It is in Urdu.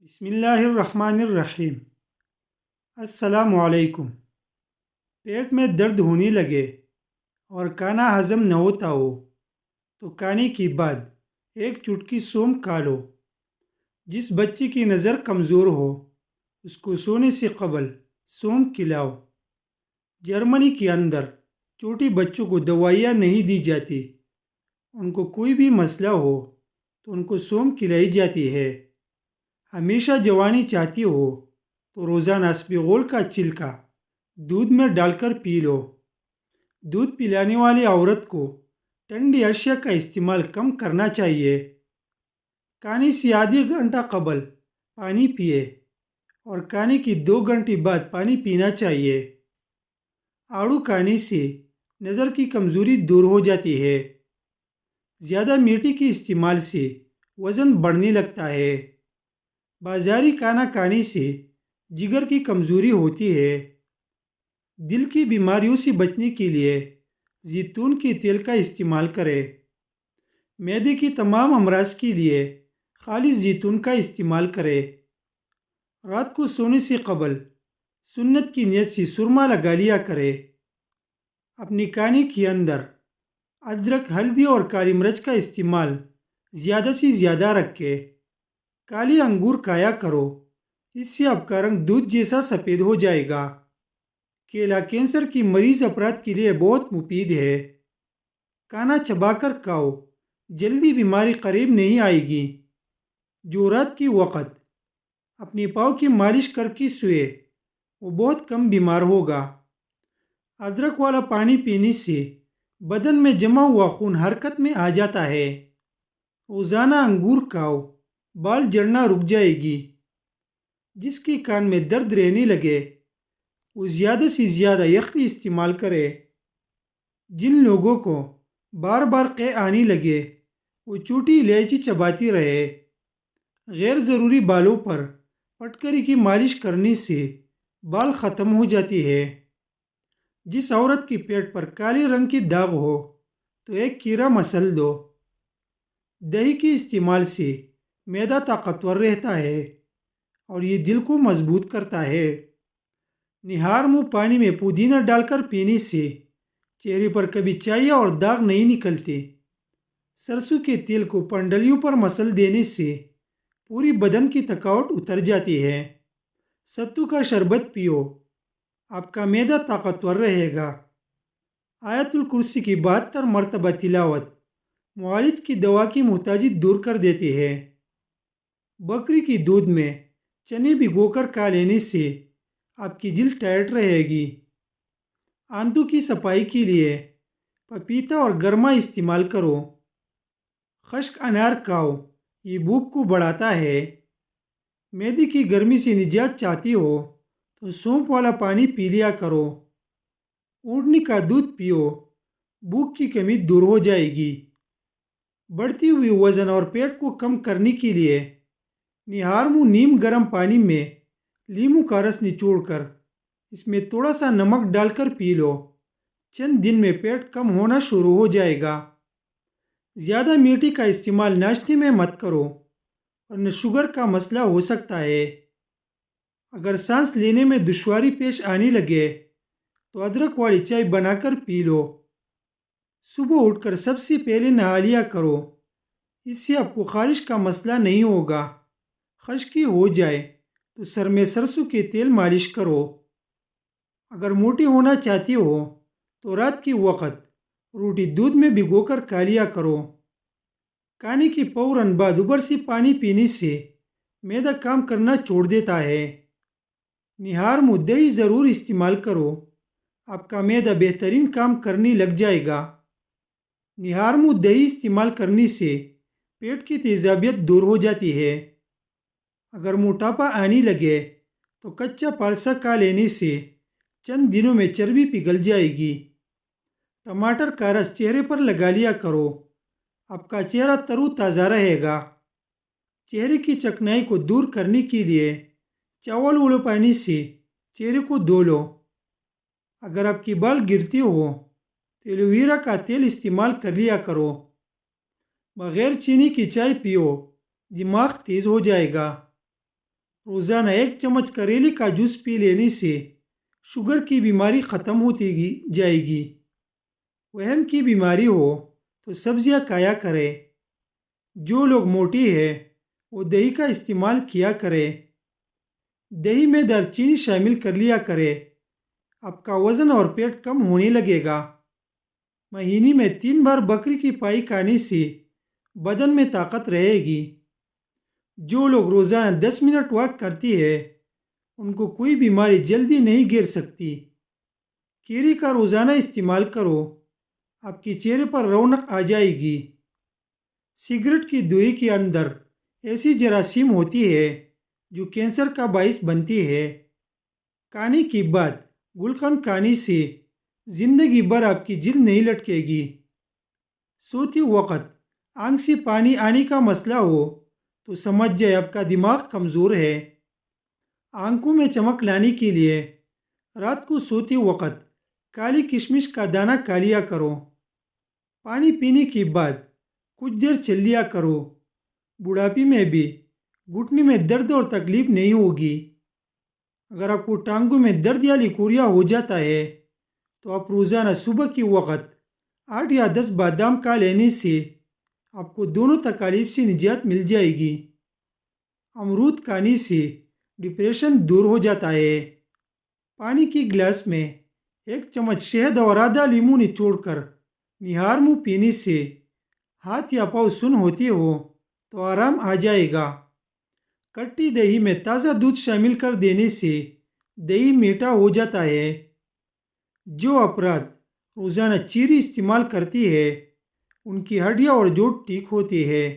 بسم اللہ الرحمن الرحیم۔ السلام علیکم۔ پیٹ میں درد ہونے لگے اور کھانا ہضم نہ ہوتا ہو تو کھانے کے بعد ایک چٹکی سونف کھا لو۔ جس بچے کی نظر کمزور ہو اس کو سونے سے قبل سونف کھلاؤ۔ جرمنی کے اندر چھوٹے بچوں کو دوائیاں نہیں دی جاتی، ان کو کوئی بھی مسئلہ ہو تو ان کو سونف کھلائی جاتی ہے۔ ہمیشہ جوانی چاہتی ہو تو روزانہ اسپغول کا چھلکا دودھ میں ڈال کر پی لو۔ دودھ پلانے والی عورت کو ٹھنڈی اشیاء کا استعمال کم کرنا چاہیے۔ کھانے سے آدھے گھنٹہ قبل پانی پیے اور کھانے کے 2 گھنٹے بعد پانی پینا چاہیے۔ آڑو کھانے سے نظر کی کمزوری دور ہو جاتی ہے۔ زیادہ میٹھی کے استعمال سے وزن بڑھنے لگتا ہے۔ بازاری کھانا کھانے سے جگر کی کمزوری ہوتی ہے۔ دل کی بیماریوں سے بچنے کے لیے زیتون کے تیل کا استعمال کریں۔ معدے کی تمام امراض کے لیے خالص زیتون کا استعمال کریں۔ رات کو سونے سے قبل سنت کی نیت سے سرما لگا لیا کریں۔ اپنے کھانے کے اندر ادرک، ہلدی اور کالی مرچ کا استعمال زیادہ سے زیادہ رکھیں۔ کالے انگور کھایا کرو، اس سے آپ کا رنگ دودھ جیسا سفید ہو جائے گا۔ کیلا کینسر کی مریض افراد کے لیے بہت مفید ہے۔ کھانا چبا کر کھاؤ، جلدی بیماری قریب نہیں آئے گی۔ جو رات کے وقت اپنے پاؤں کی مالش کر کے سوئے وہ بہت کم بیمار ہوگا۔ ادرک والا پانی پینے سے بدن میں جمع ہوا خون حرکت میں آ جاتا ہے۔ روزانہ انگور کھاؤ، بال جھڑنا رک جائے گی۔ جس کے کان میں درد رہنے لگے وہ زیادہ سے زیادہ یخنی استعمال کرے۔ جن لوگوں کو بار بار قے آنے لگے وہ چھوٹی الائچی چباتی رہے۔ غیر ضروری بالوں پر پٹکری کی مالش کرنے سے بال ختم ہو جاتی ہے۔ جس عورت کے پیٹ پر کالے رنگ کے داغ ہو تو ایک کیرا مسل دو۔ دہی کے استعمال سے معدہ طاقتور رہتا ہے اور یہ دل کو مضبوط کرتا ہے۔ نہار منہ پانی میں پودینہ ڈال کر پینے سے چہرے پر کبھی چائی اور داغ نہیں نکلتے۔ سرسوں کے تیل کو پنڈلیوں پر مسل دینے سے پوری بدن کی تھکاوٹ اتر جاتی ہے۔ ستو کا شربت پیو، آپ کا معدہ طاقتور رہے گا۔ آیت الکرسی کی 72 مرتبہ تلاوت معالج کی دوا کی محتاجی دور کر دیتی ہے۔ بکری کی دودھ میں چنے بھگو کر کھا لینے سے آپ کی جلد ٹائٹ رہے گی۔ آنتوں کی صفائی کے لیے پپیتا اور گرما استعمال کرو۔ خشک انار کھاؤ، یہ بھوک کو بڑھاتا ہے۔ معدے کی گرمی سے نجات چاہتی ہو تو سونف والا پانی پی لیا کرو۔ اونٹنی کا دودھ پیو، بھوک کی کمی دور ہو جائے گی۔ بڑھتی ہوئی وزن اور پیٹ کو کم کرنے کے لیے نہار منہ نیم گرم پانی میں لیموں کا رس نچوڑ کر اس میں تھوڑا سا نمک ڈال کر پی لو۔ چند دن میں پیٹ کم ہونا شروع ہو جائے گا۔ زیادہ میٹھی کا استعمال ناشتے میں مت کرو ورنہ شوگر کا مسئلہ ہو سکتا ہے۔ اگر سانس لینے میں دشواری پیش آنے لگے تو ادرک والی چائے بنا کر پی لو۔ صبح اٹھ کر سب سے پہلے نہا لیا کرو، اس سے آپ کو خارش کا مسئلہ نہیں ہوگا۔ خشکی ہو جائے تو سر میں سرسوں کے تیل مالش کرو۔ اگر موٹی ہونا چاہتی ہو تو رات کے وقت روٹی دودھ میں بھگو کر کھا لیا کرو۔ کھانے کے فوراً بعد اوپر سے پانی پینے سے معدہ کام کرنا چھوڑ دیتا ہے۔ نہار منہ دہی ضرور استعمال کرو، آپ کا معدہ بہترین کام کرنے لگ جائے گا۔ نہار منہ دہی استعمال کرنے سے پیٹ کی تیزابیت دور ہو جاتی ہے۔ اگر موٹاپا آنے لگے تو کچا پالسا کھا لینے سے چند دنوں میں چربی پگھل جائے گی۔ ٹماٹر کا رس چہرے پر لگا لیا کرو، آپ کا چہرہ تر و تازہ رہے گا۔ چہرے کی چکنائی کو دور کرنے کے لیے چاول والے پانی سے چہرے کو دھو لو۔ اگر آپ کی بال گرتی ہو تو ایلو ویرا کا تیل استعمال کر لیا کرو۔ بغیر چینی کی چائے پیو، دماغ تیز ہو جائے گا۔ روزانہ 1 چمچ کریلے کا جوس پی لینے سے شوگر کی بیماری ختم ہوتی جائے گی۔ وہم کی بیماری ہو تو سبزیاں کھایا کرے۔ جو لوگ موٹی ہے وہ دہی کا استعمال کیا کرے۔ دہی میں دار چینی شامل کر لیا کرے۔ آپ کا وزن اور پیٹ کم ہونے لگے گا۔ مہینے میں 3 بار بکری کی پائی کھانے سے بدن میں طاقت رہے گی۔ جو لوگ روزانہ 10 منٹ واک کرتی ہے ان کو کوئی بیماری جلدی نہیں گھیر سکتی۔ کیری کا روزانہ استعمال کرو، آپ کے چہرے پر رونق آ جائے گی۔ سگریٹ کی دوئی کے اندر ایسی جراثیم ہوتی ہے جو کینسر کا باعث بنتی ہے۔ کھانے کے بعد گلقند کھانے سے زندگی بھر آپ کی جلد نہیں لٹکے گی۔ سوتے وقت آنکھ سے پانی آنے کا مسئلہ ہو تو سمجھ جائے آپ کا دماغ کمزور ہے۔ آنکھوں میں چمک لانے کے لیے رات کو سوتے وقت کالی کشمش کا دانہ کھا لیا کرو۔ پانی پینے کے بعد کچھ دیر چل لیا کرو۔ بڑھاپے میں بھی گھٹنے میں درد اور تکلیف نہیں ہوگی۔ اگر آپ کو ٹانگوں میں درد یا لکوریا ہو جاتا ہے تو آپ روزانہ صبح کے وقت 8 یا 10 بادام کھا لینے سے آپ کو دونوں تکالیف سے نجات مل جائے گی۔ امرود کھانے سے ڈپریشن دور ہو جاتا ہے۔ پانی کے گلاس میں 1 چمچ شہد اور آدھا لیمو نچوڑ کر نہار منہ پینے سے ہاتھ یا پاؤں سن ہوتے ہو تو آرام آ جائے گا۔ کٹی دہی میں تازہ دودھ شامل کر دینے سے دہی میٹھا ہو جاتا ہے۔ جو افراد روزانہ چیری استعمال کرتی ہے ان کی ہڈیاں اور جوڑ ٹھیک ہوتے ہیں۔